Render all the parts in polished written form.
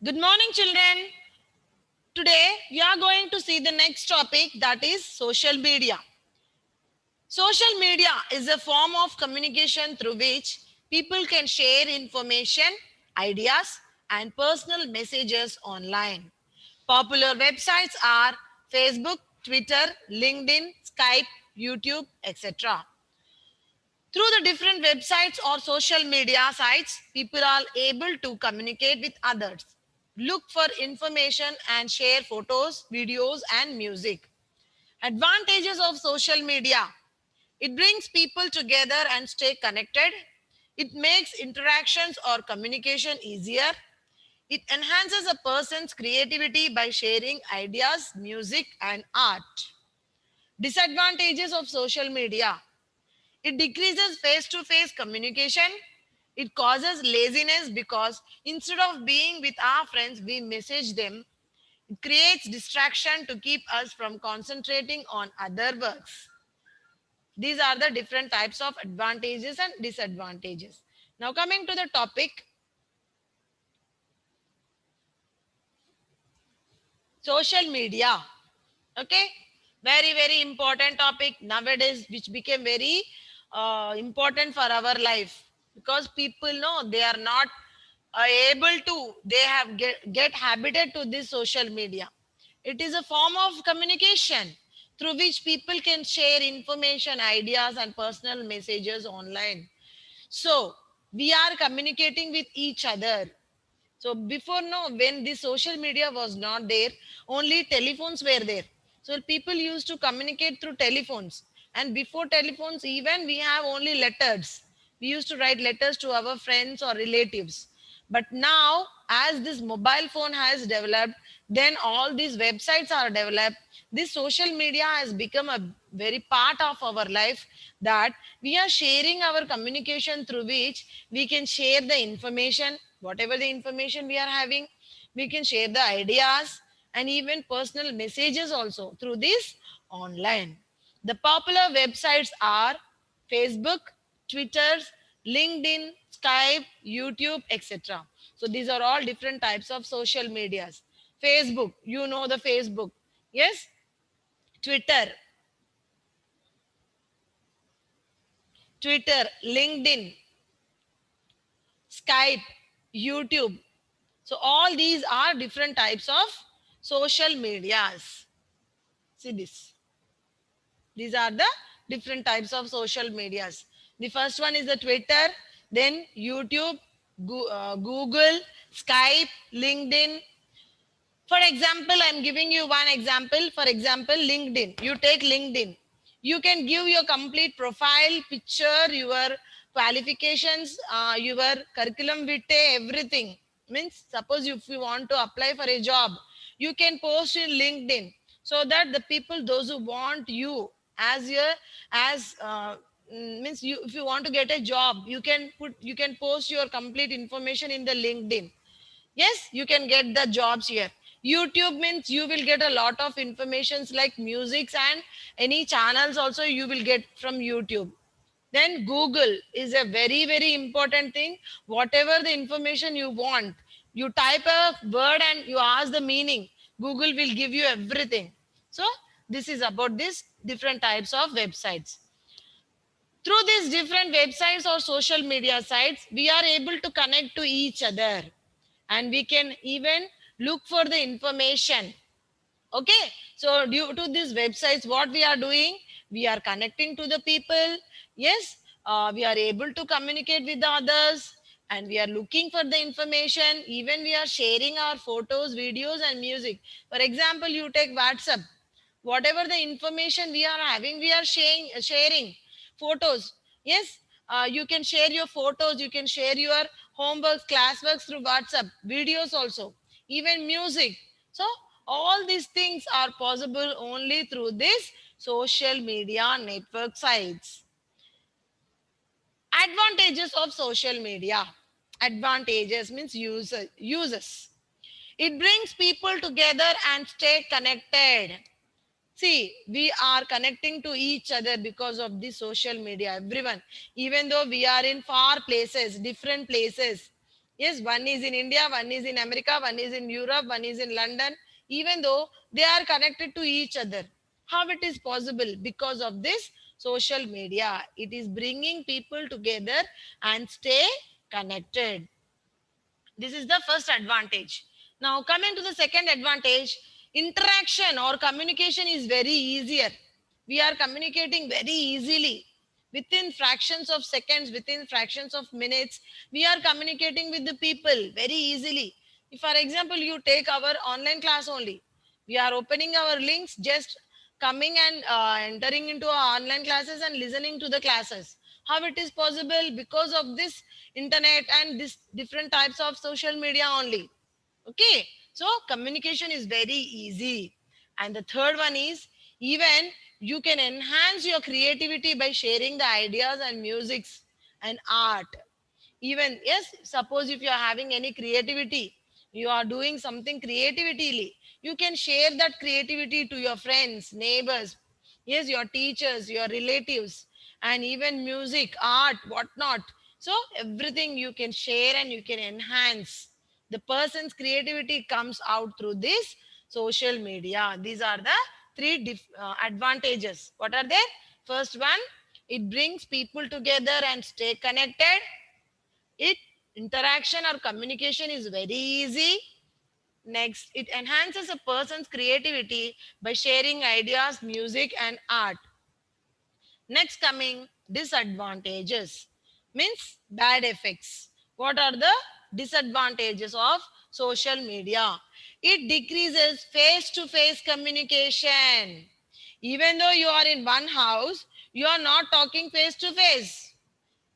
Good morning, children. Today, we are going to see the next topic, that is social media. Social media is a form of communication through which people can share information, ideas, and personal messages online. Popular websites are Facebook, Twitter, LinkedIn, Skype, YouTube, etc. Through the different websites or social media sites, people are able to communicate with others, look for information, and share photos, videos, and music. Advantages of social media: it brings people together and stay connected, it makes interactions or communication easier, it enhances a person's creativity by sharing ideas, music, and art. Disadvantages of social media: it decreases face to face communication. It causes laziness because instead of being with our friends, we message them. It creates distraction to keep us from concentrating on other works. These are the different types of advantages and disadvantages. Now, coming to the topic, social media. Okay, very important topic nowadays, which became very important for our life, because people know they are not able to, they have get habited to this social media. It is a form of communication through which people can share information, ideas, and personal messages online. So we are communicating with each other. So before, no, when the social media was not there, only telephones were there. So people used to communicate through telephones. And before telephones, even we have only letters. We used to write letters to our friends or relatives. But now, as this mobile phone has developed, then all these websites are developed. This social media has become a very part of our life, that we are sharing our communication through which we can share the information, whatever the information we are having, we can share the ideas and even personal messages also through this online. The popular websites are Facebook, Twitter, LinkedIn, Skype, YouTube, etc. So these are all different types of social medias. Facebook, you know the Facebook. Yes, Twitter, LinkedIn, Skype, YouTube. So all these are different types of social medias. See this. These are the different types of social medias. The first one is the Twitter, then YouTube, Google, Skype, LinkedIn. For example, I'm giving you one example. For example, LinkedIn. You take LinkedIn. You can give your complete profile, picture, your qualifications, your curriculum vitae, everything. Means, suppose if you want to apply for a job, you can post in LinkedIn, so that the people, those who want you as your, as means you, if you want to get a job, you can post your complete information in the LinkedIn. Yes, you can get the jobs here. YouTube means you will get a lot of informations like musics and any channels also you will get from YouTube. Then Google is a very important thing. Whatever the information you want, you type a word and you ask the meaning, Google will give you everything. So this is about this different types of websites. Through these different websites or social media sites, we are able to connect to each other, and we can even look for the information. Okay, so due to these websites, what we are doing, we are connecting to the people. Yes, we are able to communicate with the others, and we are looking for the information. Even we are sharing our photos, videos, and music. For example, you take WhatsApp. Whatever the information we are having, we are sharing photos. Yes, you can share your photos, you can share your homeworks, classworks through WhatsApp, videos also, even music. So all these things are possible only through this social media network sites. Advantages of social media: advantages means uses. It brings people together and stay connected. See, we are connecting to each other because of the social media. Everyone, even though we are in far places, different places. Yes, one is in India, one is in America, one is in Europe, one is in London, even though they are connected to each other. How it is possible? Because of this social media. It is bringing people together and stay connected. This is the first advantage. Now, coming to the second advantage, interaction or communication is very easier. We are communicating very easily. Within fractions of seconds, within fractions of minutes, we are communicating with the people very easily. If, for example, you take our online class only, we are opening our links, just coming and entering into our online classes and listening to the classes. How it is possible? Because of this internet and this different types of social media only. Okay, so communication is very easy. And the third one is, even you can enhance your creativity by sharing the ideas and musics and art. Even, yes, suppose if you are having any creativity, you are doing something creatively, you can share that creativity to your friends, neighbors, yes, your teachers, your relatives, and even music, art, whatnot. So everything you can share and you can enhance. The person's creativity comes out through this social media. These are the three advantages. What are they? First one, it brings people together and stay connected. It interaction or communication is very easy. Next, it enhances a person's creativity by sharing ideas, music, and art. Next, coming disadvantages means bad effects. What are the disadvantages of social media? It decreases face to face communication. Even though you are in one house, you are not talking face to face.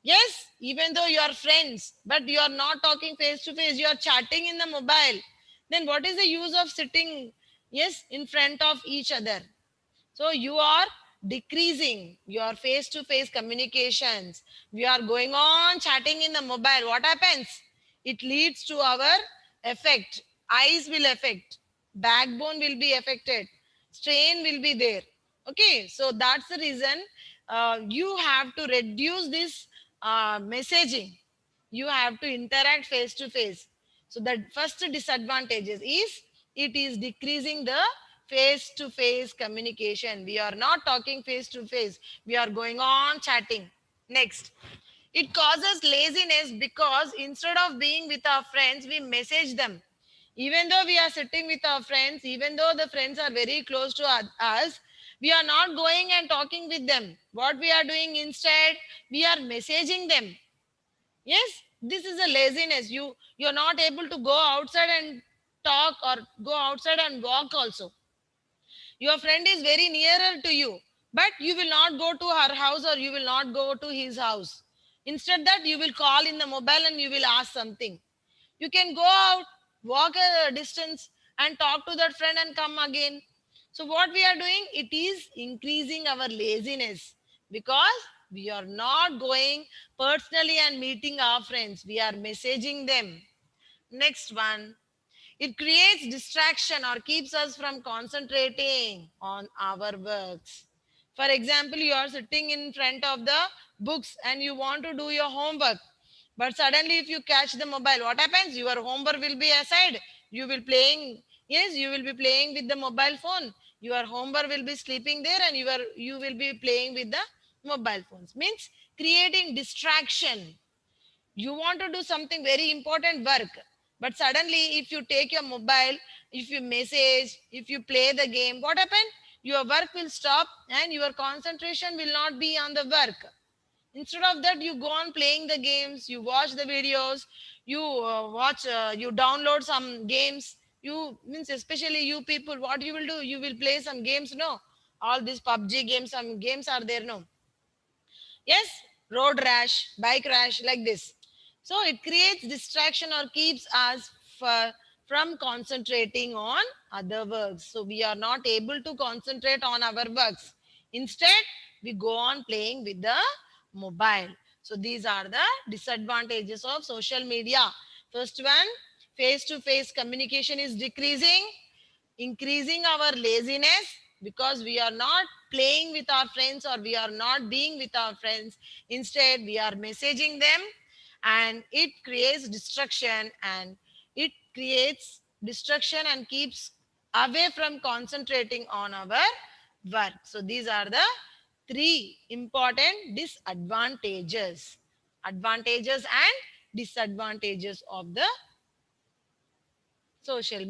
Yes, even though you are friends, but you are not talking face to face, you are chatting in the mobile. Then what is the use of sitting, yes, in front of each other? So you are decreasing your face to face communications. We are going on chatting in the mobile. What happens? It leads to our effect. Eyes will affect, backbone will be affected, strain will be there. Okay, so that's the reason you have to reduce this messaging. You have to interact face to face. So the first disadvantages is, it is decreasing the face to face communication. We are not talking face to face, we are going on chatting. Next, it causes laziness because instead of being with our friends, we message them. Even though we are sitting with our friends, even though the friends are very close to us, we are not going and talking with them. What we are doing instead, we are messaging them. Yes, this is a laziness. You're not able to go outside and talk or go outside and walk also. Your friend is very nearer to you, but you will not go to her house or you will not go to his house. Instead that, you will call in the mobile and you will ask something. You can go out, walk a distance and talk to that friend and come again. So what we are doing, it is increasing our laziness because we are not going personally and meeting our friends. We are messaging them. Next one, it creates distraction or keeps us from concentrating on our works. For example, you are sitting in front of the books and you want to do your homework. But suddenly, if you catch the mobile, what happens? Your homework will be aside. You will playing. Yes, you will be playing with the mobile phone. Your homework will be sleeping there, and you will be playing with the mobile phones. Means creating distraction. You want to do something very important work, but suddenly if you take your mobile, if you message, if you play the game, what happened? Your work will stop and your concentration will not be on the work. Instead of that, you go on playing the games, you watch the videos, you download some games. You means, especially you people, what you will do, you will play some games, no? All these PUBG games, some games are there, no? Yes, road rash, bike rash, like this. So it creates distraction or keeps us from concentrating on other works. So we are not able to concentrate on our works. Instead, we go on playing with the mobile. So these are the disadvantages of social media. First one, face to face communication is decreasing, increasing our laziness because we are not playing with our friends or we are not being with our friends. Instead, we are messaging them. and it creates destruction, and it creates destruction and keeps away from concentrating on our work. So these are the three important advantages and disadvantages of the social media.